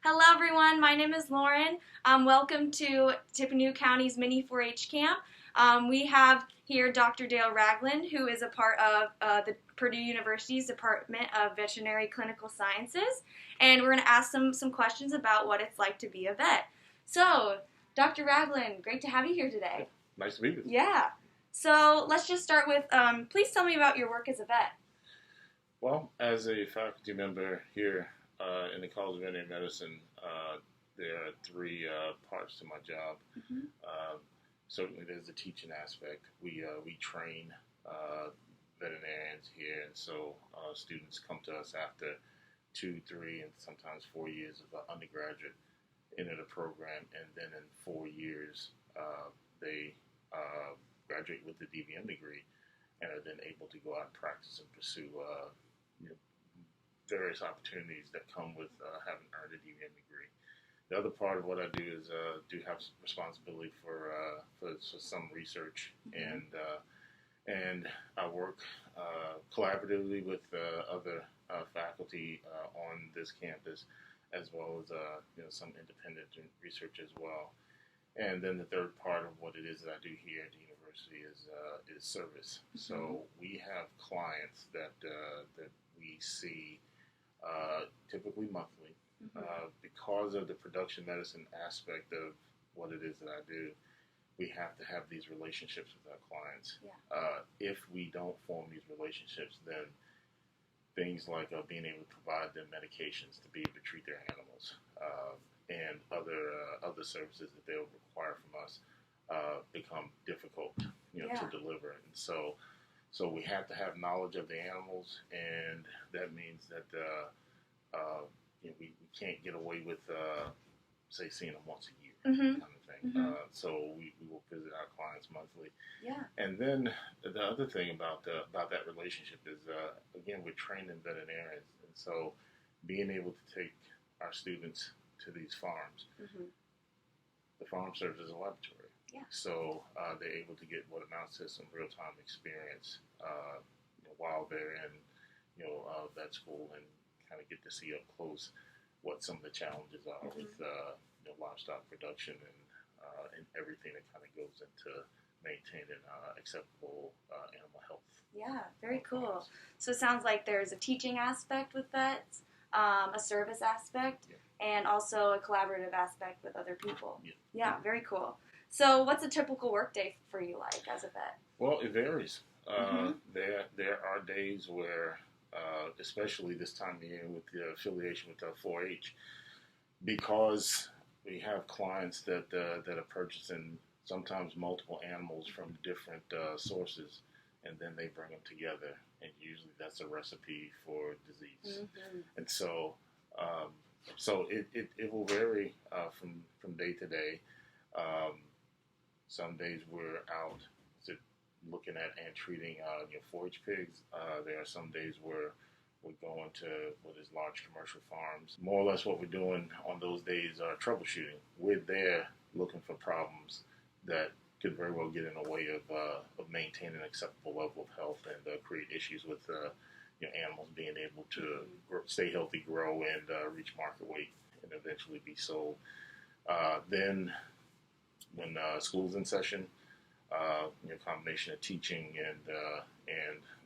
Hello everyone, my name is Lauren. Welcome to Tippecanoe County's Mini 4-H Camp. We have here Dr. Darryl Ragland, who is a part of the Purdue University's Department of Veterinary Clinical Sciences, and we're going to ask some questions about what it's like to be a vet. So, Dr. Ragland, great to have you here today. Nice to meet you. Yeah. So, let's just start with, please tell me about your work as a vet. Well, as a faculty member here in the College of Veterinary Medicine, there are three parts to my job. Mm-hmm. Certainly, there's the teaching aspect. We train veterinarians here, and so students come to us after 2, 3, and sometimes 4 years of undergraduate into the program, and then in 4 years they graduate with the DVM degree and are then able to go out and practice and pursue various opportunities that come with having earned a DVM degree. The other part of what I do is do have responsibility for some research, Mm-hmm. and I work collaboratively with other faculty on this campus, as well as some independent research as well. And then the third part of what it is that I do here at the university is service. Mm-hmm. So we have clients that we see typically monthly. Mm-hmm. Because of the production medicine aspect of what it is that I do, we have to have these relationships with our clients. Yeah. If we don't form these relationships, then things like being able to provide them medications to be able to treat their animals and other services that they'll require from us become difficult, Yeah. to deliver. And so we have to have knowledge of the animals, and that means that we can't get away with say seeing them once a year, Mm-hmm. kind of thing. Mm-hmm. So we will visit our clients monthly. Yeah. And then the other thing about that relationship is, again, we're trained in veterinarians, and so being able to take our students to these farms, Mm-hmm. the farm serves as a laboratory. Yeah. So they're able to get what amounts to some real-time experience while they're in vet school, and kind of get to see up close what some of the challenges are Mm-hmm. with livestock production and everything that kind of goes into maintaining acceptable animal health. Yeah, very cool. So it sounds like there's a teaching aspect with vets, a service aspect, Yeah. and also a collaborative aspect with other people. Yeah. Yeah, very cool. So what's a typical workday for you like as a vet? Well, it varies. Mm-hmm. There are days where, especially this time of year with the affiliation with 4-H, because we have clients that are purchasing sometimes multiple animals from different sources, and then they bring them together, and usually that's a recipe for disease. Mm-hmm. And so it will vary from day to day. Some days we're out looking at and treating 4-H pigs. There are some days where we're going to what is large commercial farms. More or less what we're doing on those days are troubleshooting. We're there looking for problems that could very well get in the way of maintaining an acceptable level of health, and create issues with animals being able to stay healthy, grow, and reach market weight, and eventually be sold. Then when school's in session, combination of teaching and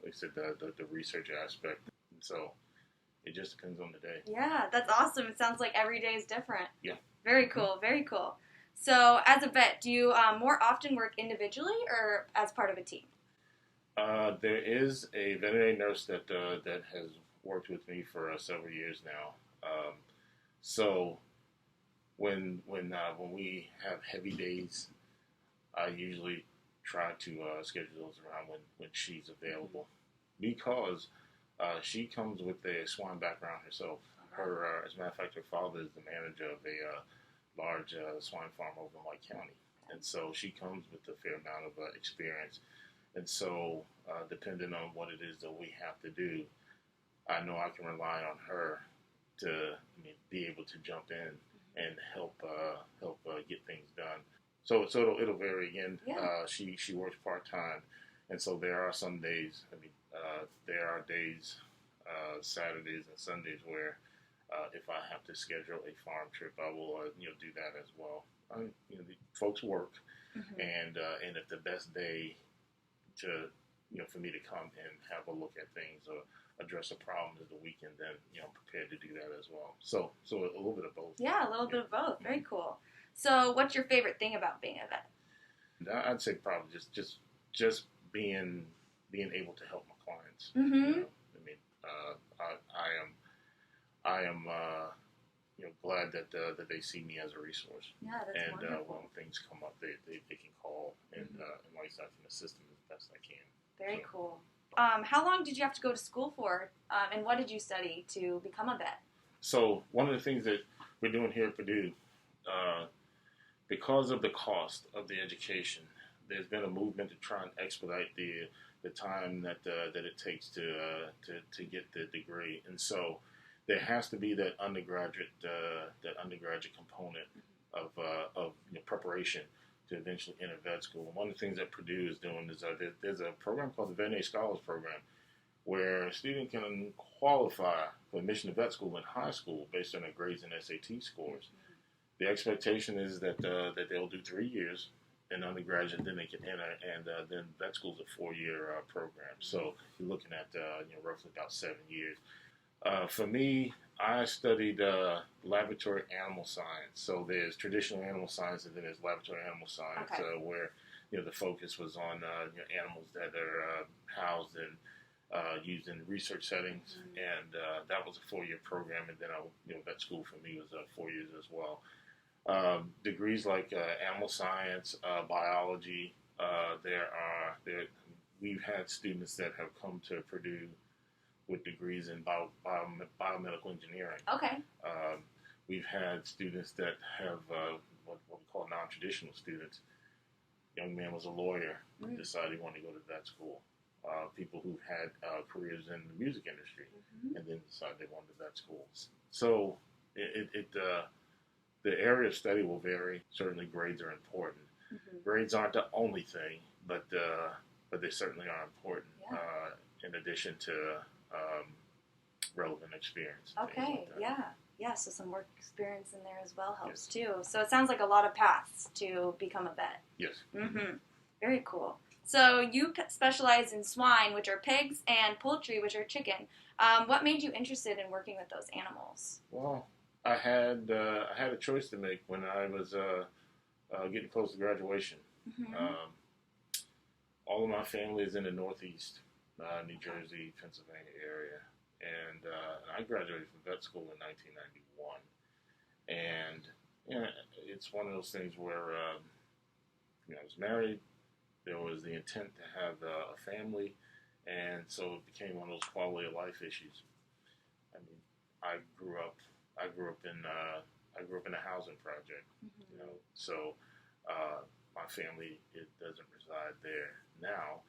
like I said, the research aspect. And so it just depends on the day. Yeah, that's awesome. It sounds like every day is different. Yeah. Very cool, very cool. So as a vet, do you more often work individually or as part of a team? There is a veterinary nurse that has worked with me for several years now. So when we have heavy days, I usually try to schedule those around when she's available, because she comes with a swine background herself. Her, as a matter of fact, her father is the manager of a large swine farm over in White County, and so she comes with a fair amount of experience. And so, depending on what it is that we have to do, I know I can rely on her to be able to jump in and help get things done. So it'll vary again. Yeah. She works part-time, and so there are some days. There are days, Saturdays and Sundays, where If I have to schedule a farm trip, I will do that as well. The folks work, Mm-hmm. And if the best day to for me to come and have a look at things or address a problem is the weekend, then I'm prepared to do that as well. So a little bit of both. Yeah, a little bit of both. Very cool. So, what's your favorite thing about being a vet? I'd say probably just being able to help my clients. Mm-hmm. I am glad that they see me as a resource. Yeah, that's wonderful. When things come up, they can call and like I said, I can assist them as best I can. Very cool. How long did you have to go to school for, and what did you study to become a vet? So one of the things that we're doing here at Purdue, because of the cost of the education, there's been a movement to try and expedite the time that it takes to get the degree, and so there has to be that undergraduate component of preparation to eventually enter vet school. And one of the things that Purdue is doing is there's a program called the Veterinary Scholars Program, where a student can qualify for admission to vet school in high school based on their grades and SAT scores. The expectation is that they'll do 3 years in undergraduate, then they can enter, and then vet school is a 4-year program. So you're looking at roughly about 7 years. For me, I studied laboratory animal science. So there's traditional animal science, and then there's laboratory animal science, where the focus was on animals that are housed and used in research settings, and that was a 4-year program. And then vet school for me was 4 years as well. Degrees like animal science, biology. We've had students that have come to Purdue with degrees in biomedical engineering. Okay. We've had students that have what we call non-traditional students. Young man was a lawyer, decided he wanted to go to vet school. People who've had careers in the music industry, and then decided they wanted to vet schools. So the area of study will vary. Certainly, grades are important. Grades aren't the only thing, but they certainly are important. Yeah. In addition to relevant experience. Okay, yeah. So some work experience in there as well helps too. So it sounds like a lot of paths to become a vet. Yes. Mm-hmm. Very cool. So you specialize in swine, which are pigs, and poultry, which are chicken. What made you interested in working with those animals? Well, I had a choice to make when I was getting close to graduation. All of my family is in the Northeast, New Jersey, Pennsylvania area. And I graduated from vet school in 1991. And it's one of those things where I was married. There was the intent to have a family, and so it became one of those quality of life issues. I mean, I grew up in a housing project, So my family doesn't reside there now,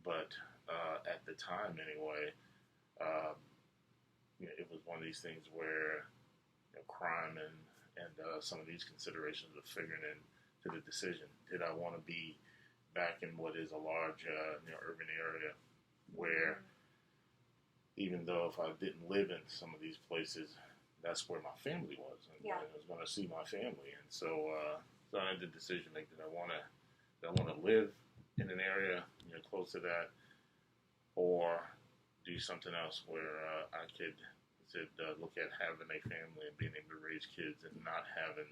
but at the time anyway. It was one of these things where crime and some of these considerations were figuring into the decision. Did I want to be back in what is a large urban area where, even though if I didn't live in some of these places, that's where my family was, and I was going to see my family, and so I had the decision to make that I want to live in an area close to that, or do something else where I could look at having a family and being able to raise kids and not having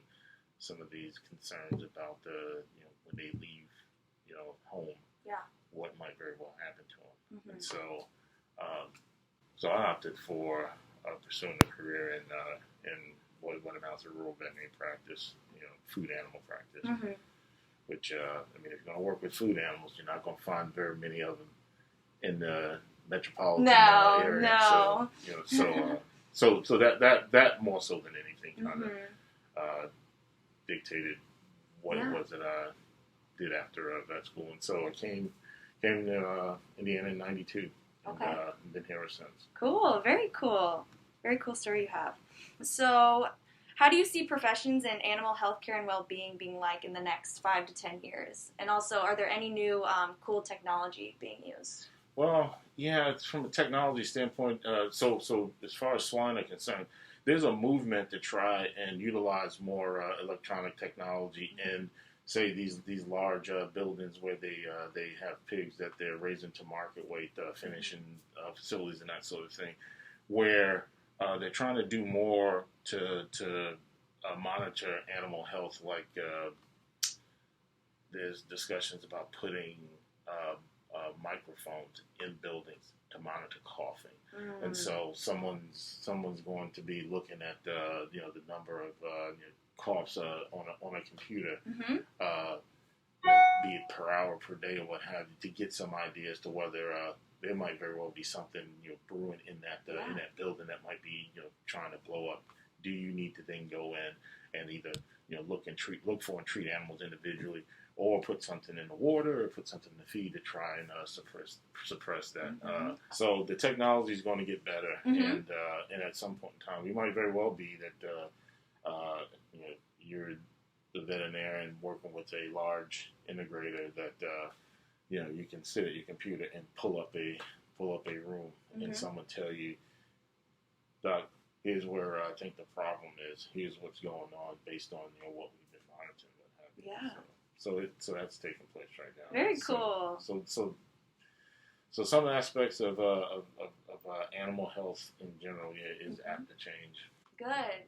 some of these concerns about when they leave home, what might very well happen to them. And so I opted for pursuing a career in what amounts to rural veterinary practice, food animal practice. Which if you're going to work with food animals, you're not going to find very many of them in the metropolitan area. No. So that more so than anything kind of dictated what it was that I did after vet school, and so I came to Indiana in '92, and been here since. Cool, very cool story you have. So, how do you see professions in animal healthcare and well-being being like in the next 5 to 10 years? And also, are there any new cool technology being used? Well, yeah, it's from a technology standpoint. So as far as swine are concerned, there's a movement to try and utilize more electronic technology in, say, these large buildings where they have pigs that they're raising to market weight, finishing facilities and that sort of thing, where they're trying to do more to monitor animal health. Like there's discussions about putting microphones in buildings to monitor coughing, and so someone's going to be looking at the number of coughs on a computer, be it per hour, per day, or what have you, to get some idea as to whether there might very well be something brewing in that building that might be trying to blow up. Do you need to then go in and either look for and treat animals individually, or put something in the water, or put something in the feed to try and suppress that. So the technology is going to get better, and at some point in time, we might very well be that you're the veterinarian working with a large integrator that you can sit at your computer and pull up a room, and someone tell you, Doc, here's where I think the problem is. Here's what's going on based on what we've been monitoring. What have you. Yeah. So that's taking place right now. Very cool. So some aspects of animal health in general is apt to change. Good.